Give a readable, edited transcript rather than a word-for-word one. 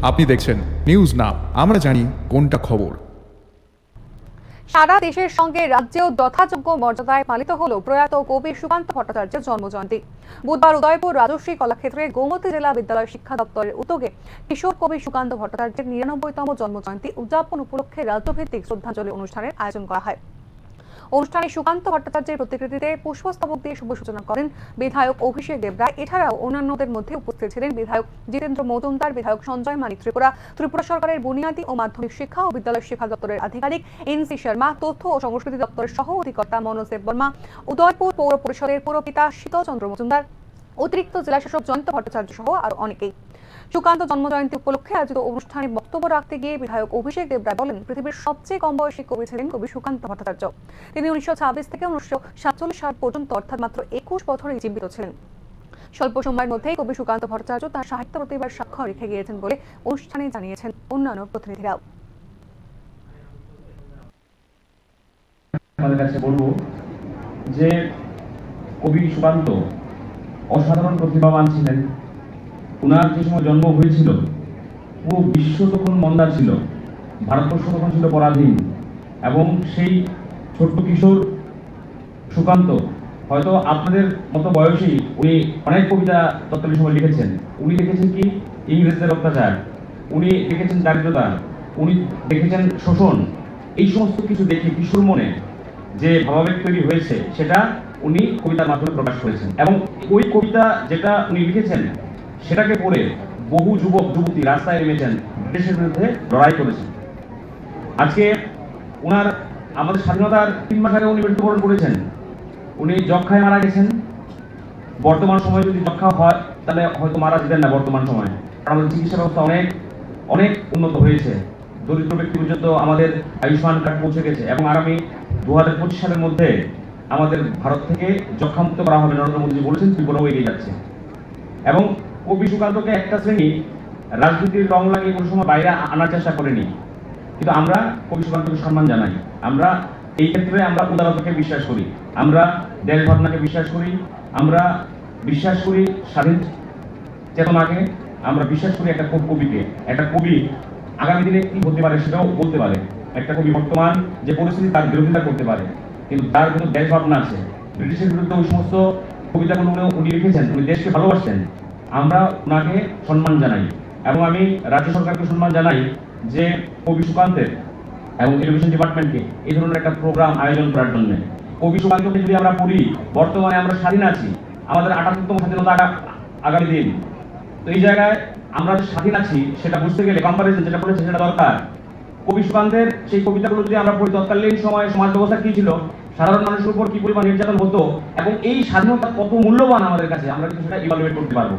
আপনি দেখছেন news now, আমরা জানি কোনটা খবর। সারা দেশের সঙ্গে রাজ্যেও যথাযোগ্য মর্যাদায় পালিত হলো প্রয়াত কবি সুকান্ত ভট্টাচার্যের জন্মজয়ন্তী। বুধবার উদয়পুর রাজশ্রী কলাক্ষেত্রে গোমতী জেলা বিদ্যালয় শিক্ষা দপ্তরের উদ্যোগে কিশোর কবি সুকান্ত ভট্টাচার্যের ৯৯তম জন্মজয়ন্তী উদযাপন উপলক্ষে রাজ্যভিত্তিক শ্রদ্ধাঞ্জলি অনুষ্ঠানের আয়োজন করা হয়। অনুষ্ঠানে সুকান্ত ভট্টাচার্যের প্রতিকৃতিতে পুষ্পস্তবক দিয়ে শুভ সূচনা করেন বিধায়ক অভিষেক দেবরায়। এছাড়াও অন্যান্যদের মধ্যে উপস্থিত ছিলেন বিধায়ক জিতেন্দ্র মজুমদার, বিধায়ক সঞ্জয় মানিক ত্রিপুরা সরকারের বুনিয়াদী ও মাধ্যমিক শিক্ষা ও বিদ্যালয় শিক্ষা দপ্তরের আধিকারিক এনসি শর্মা, তথ্য ও সংস্কৃতি দপ্তরের সহ অধিকর্তা মনোজ দেববর্মা, উদয়পুর পৌর পরিষদের পুরপিতা শীতল চন্দ্র মজুমদার, অতিরিক্ত জেলাশাসক জয়ন্ত ভট্টাচার্য সহ আরো অনেকেই। সুকান্ত জন্মজয়ন্তী উপলক্ষে আয়োজিত অনুষ্ঠানে বক্তব্য রাখতে গিয়ে বিধায়ক অভিষেক দেবরায় বলেন, পৃথিবীর সবচেয়ে কম বয়সী কবি ছিলেন কবি সুকান্ত ভট্টাচার্য। তিনি 1926 থেকে 1947 সাল পর্যন্ত অর্থাৎ মাত্র 21 বছরই জীবিত ছিলেন। স্বল্প সময়ের মধ্যেই কবি সুকান্ত ভট্টাচার্য তার সাহিত্য প্রতিভার সাক্ষ্য রেখে গিয়েছেন বলে অনুষ্ঠানে জানিয়েছেন অন্যান্য প্রতিনিধিরাও। আমাদের কাছে বলবো যে কবি সুকান্ত অসাধারণ প্রতিভাবান ছিলেন। ওনার যে সময় জন্ম হয়েছিল পুরো বিশ্ব তখন মন্দার ছিল, ভারতবর্ষ তখন ছিল পরাধীন, এবং সেই ছোট্ট কিশোর সুকান্ত হয়তো আপনাদের মতো বয়সী উনি অনেক কবিতা তৎকালীন সময় লিখেছেন। উনি লিখেছেন কি ইংরেজদের অত্যাচার, উনি লিখেছেন দারিদ্রতা, উনি লিখেছেন শোষণ। এই সমস্ত কিছু দেখে কিশোর মনে যে ভাবাবেগ তৈরি হয়েছে সেটা উনি কবিতার মাধ্যমে প্রকাশ করেছেন, এবং ওই কবিতা যেটা উনি লিখেছেন সেটাকে পড়ে বহু যুবক যুবতী রাস্তায় নেমেছেন, ব্রিটিশের বিরুদ্ধে লড়াই করেছেন। আজকে ওনার আমাদের স্বাধীনতার 3 মাস আগে উনি মৃত্যুবরণ করেছেন। উনি যক্ষায় মারা গেছেন। বর্তমান সময়ে যদি যক্ষা হয় তাহলে হয়তো মারা যেতেন না বর্তমান সময়ে, কারণ আমাদের চিকিৎসা ব্যবস্থা অনেক অনেক উন্নত হয়েছে। দরিদ্র ব্যক্তি পর্যন্ত আমাদের আয়ুষ্মান কার্ড পৌঁছে গেছে, এবং আগামী 2025 সালের মধ্যে আমাদের ভারত থেকে যক্ষামুক্ত করা হবে। নরেন্দ্র মোদী বলেছেন, ত্রিপুরাও এগিয়ে যাচ্ছে। এবং কবি সুকান্তকে একটা শ্রেণী রাজনীতির রং লাগিয়ে কোনো সময় বাইরে আনার চেষ্টা করেনি, কিন্তু আমরা কবি সুকান্তকে সম্মান জানাই। আমরা এই ক্ষেত্রে আমরা উদারতাকে বিশ্বাস করি, আমরা দেশ ভাবনাকে বিশ্বাস করি, আমরা বিশ্বাস করি স্বাধীন চেতনাকে, আমরা বিশ্বাস করি একটা কবিকে। একটা কবি আগামী দিনে কি হতে পারে সেটাও বলতে পারে। একটা কবি বর্তমান যে পরিস্থিতি তার বিরোধিতা করতে পারে, কিন্তু তার কিন্তু দেশ ভাবনা আছে। ব্রিটিশের বিরুদ্ধে ওই সমস্ত কবিতাগুলো উনি লিখেছেন, উনি দেশকে ভালোবাসতেন। আমরা ওনাকে সম্মান জানাই, এবং আমি রাজ্য সরকারকে সম্মান জানাই যে কবি সুকান্তের এবং এডুকেশন ডিপার্টমেন্টকে এই ধরনের একটা প্রোগ্রাম আয়োজন করার জন্য। কবি সুকান্তকে যদি আমরা পড়ি, বর্তমানে আমরা স্বাধীন আছি, আমাদের 78তম স্বাধীনতা আগামী দিন। তো এই জায়গায় আমরা যে স্বাধীন আছি সেটা বুঝতে গেলে কম্পারিজন যেটা বলেছে সেটা দরকার। কবি সুকান্তের সেই কবিতাগুলো যদি আমরা পড়ি, তৎকালীন সময়ে সমাজ ব্যবস্থা কি ছিল, সাধারণ মানুষের উপর কি পরিমাণ নির্যাতন হতো, এবং এই স্বাধীনতা কত মূল্যবান আমাদের কাছে, আমরা কিন্তু সেটা ইভালুয়েট করতে পারবো।